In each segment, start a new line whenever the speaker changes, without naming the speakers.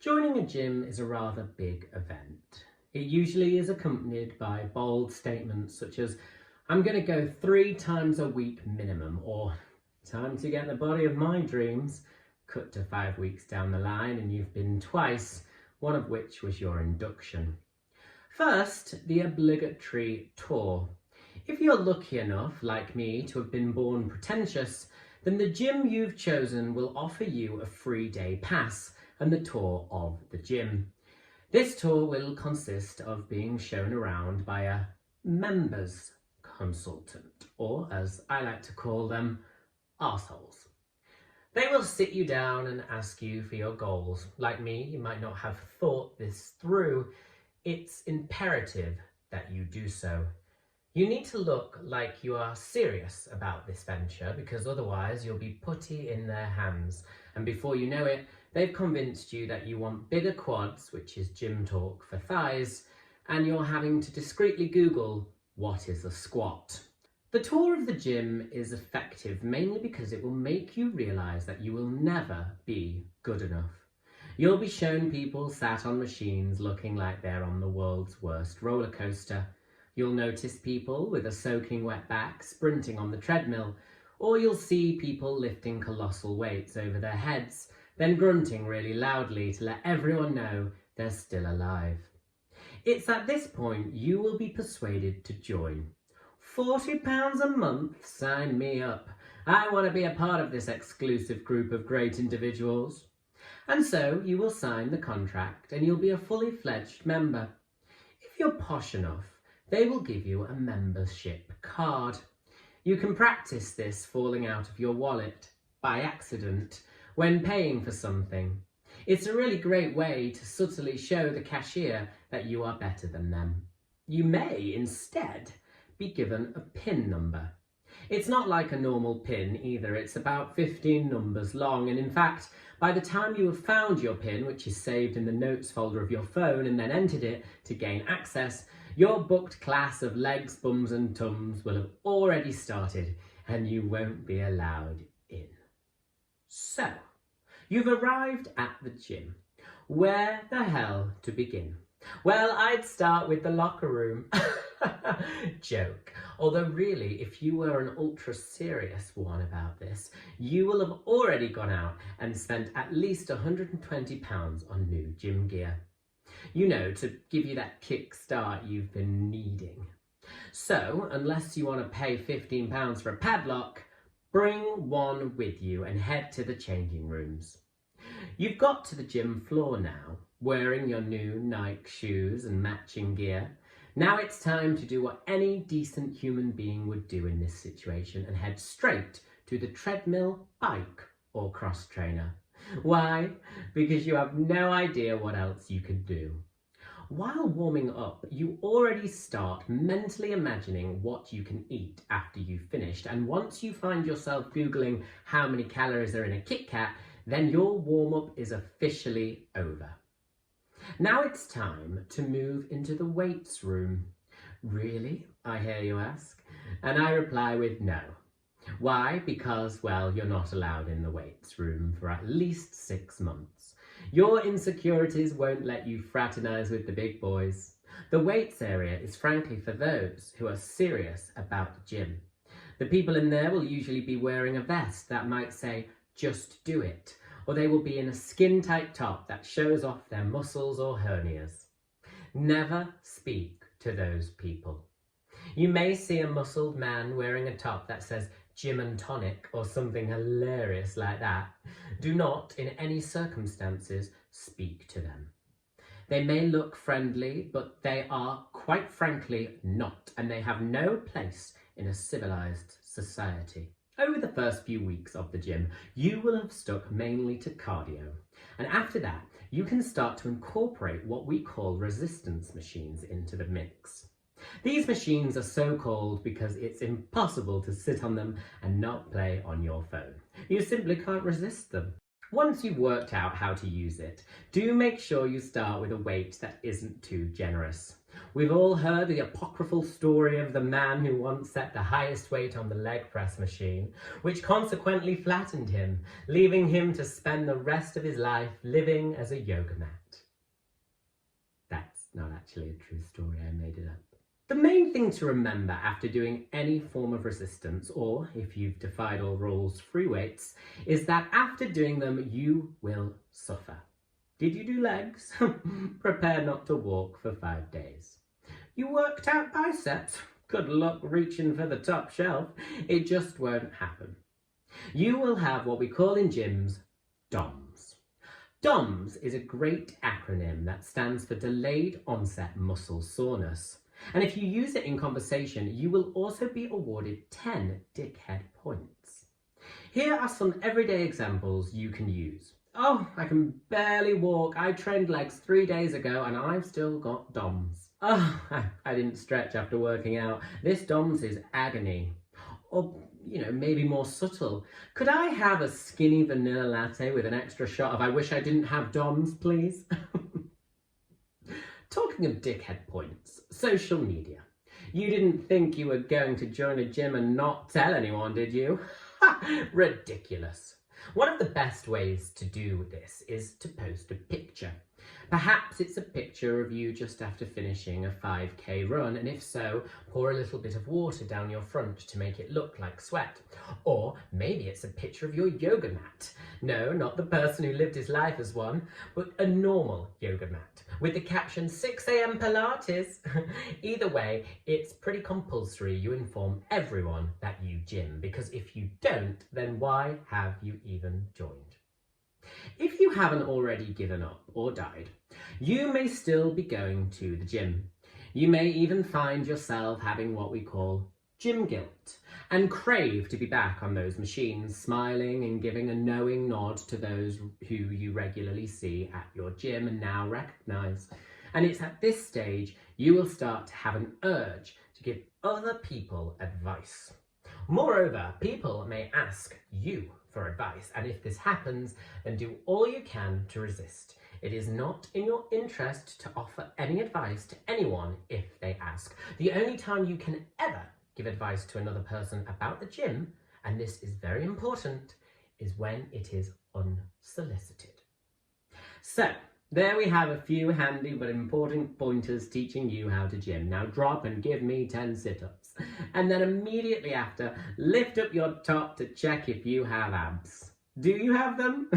Joining a gym is a rather big event. It usually is accompanied by bold statements such as, I'm going to go 3 times a week minimum, or time to get the body of my dreams. Cut to 5 weeks down the line and you've been twice, one of which was your induction. First, the obligatory tour. If you're lucky enough, like me, to have been born pretentious, then the gym you've chosen will offer you a free day pass and the tour of the gym. This tour will consist of being shown around by a members consultant, or as I like to call them, arseholes. They will sit you down and ask you for your goals. Like me, you might not have thought this through. It's imperative that you do so. You need to look like you are serious about this venture, because otherwise you'll be putty in their hands. And before you know it, they've convinced you that you want bigger quads, which is gym talk for thighs, and you're having to discreetly Google, what is a squat? The tour of the gym is effective mainly because it will make you realise that you will never be good enough. You'll be shown people sat on machines looking like they're on the world's worst roller coaster. You'll notice people with a soaking wet back sprinting on the treadmill, or you'll see people lifting colossal weights over their heads, then grunting really loudly to let everyone know they're still alive. It's at this point you will be persuaded to join. £40 a month? Sign me up. I want to be a part of this exclusive group of great individuals. And so you will sign the contract and you'll be a fully fledged member. If you're posh enough, they will give you a membership card. You can practice this falling out of your wallet by accident when paying for something. It's a really great way to subtly show the cashier that you are better than them. You may instead be given a PIN number. It's not like a normal PIN either, it's about 15 numbers long, and in fact, by the time you have found your PIN, which is saved in the notes folder of your phone, and then entered it to gain access, your booked class of legs, bums and tums will have already started and you won't be allowed in. So, you've arrived at the gym. Where the hell to begin? Well, I'd start with the locker room. Joke. Although really, if you were an ultra serious one about this, you will have already gone out and spent at least £120 on new gym gear. You know, to give you that kick start you've been needing. So, unless you want to pay £15 for a padlock, bring one with you and head to the changing rooms. You've got to the gym floor now, wearing your new Nike shoes and matching gear. Now it's time to do what any decent human being would do in this situation and head straight to the treadmill, bike or cross trainer. Why? Because you have no idea what else you could do. While warming up, you already start mentally imagining what you can eat after you've finished, and once you find yourself Googling how many calories are in a Kit Kat, then your warm-up is officially over. Now it's time to move into the weights room. Really? I hear you ask. And I reply with no. Why? Because, well, you're not allowed in the weights room for at least 6 months. Your insecurities won't let you fraternise with the big boys. The weights area is frankly for those who are serious about the gym. The people in there will usually be wearing a vest that might say, just do it, or they will be in a skin-tight top that shows off their muscles or hernias. Never speak to those people. You may see a muscled man wearing a top that says gym and tonic or something hilarious like that. Do not, in any circumstances, speak to them. They may look friendly, but they are, quite frankly, not, and they have no place in a civilized society. Over the first few weeks of the gym, you will have stuck mainly to cardio. And after that, you can start to incorporate what we call resistance machines into the mix. These machines are so called because it's impossible to sit on them and not play on your phone. You simply can't resist them. Once you've worked out how to use it, do make sure you start with a weight that isn't too generous. We've all heard the apocryphal story of the man who once set the highest weight on the leg press machine, which consequently flattened him, leaving him to spend the rest of his life living as a yoga mat. That's not actually a true story, I made it up. The main thing to remember after doing any form of resistance, or if you've defied all rules, free weights, is that after doing them, you will suffer. Did you do legs? Prepare not to walk for 5 days. You worked out biceps? Good luck reaching for the top shelf. It just won't happen. You will have what we call in gyms DOMS. DOMS is a great acronym that stands for Delayed Onset Muscle Soreness. And if you use it in conversation, you will also be awarded 10 dickhead points. Here are some everyday examples you can use. Oh, I can barely walk. I trained legs 3 days ago and I've still got DOMS. Oh, I didn't stretch after working out. This DOMS is agony. Or, maybe more subtle. Could I have a skinny vanilla latte with an extra shot of I wish I didn't have DOMS, please? Talking of dickhead points, social media. You didn't think you were going to join a gym and not tell anyone, did you? Ridiculous. One of the best ways to do this is to post a picture. Perhaps it's a picture of you just after finishing a 5k run, and if so, pour a little bit of water down your front to make it look like sweat. Or maybe it's a picture of your yoga mat. No, not the person who lived his life as one, but a normal yoga mat with the caption 6 a.m. Pilates. Either way, it's pretty compulsory you inform everyone that you gym, because if you don't, then why have you even joined? If you haven't already given up or died, you may still be going to the gym. You may even find yourself having what we call gym guilt and crave to be back on those machines, smiling and giving a knowing nod to those who you regularly see at your gym and now recognise. And it's at this stage you will start to have an urge to give other people advice. Moreover, people may ask you for advice, and if this happens, then do all you can to resist. It is not in your interest to offer any advice to anyone if they ask. The only time you can ever give advice to another person about the gym, and this is very important, is when it is unsolicited. So, there we have a few handy but important pointers teaching you how to gym. Now drop and give me 10 sit-ups. And then immediately after, lift up your top to check if you have abs. Do you have them?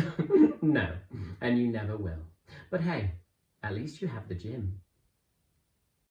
No, and you never will. But hey, at least you have the gym.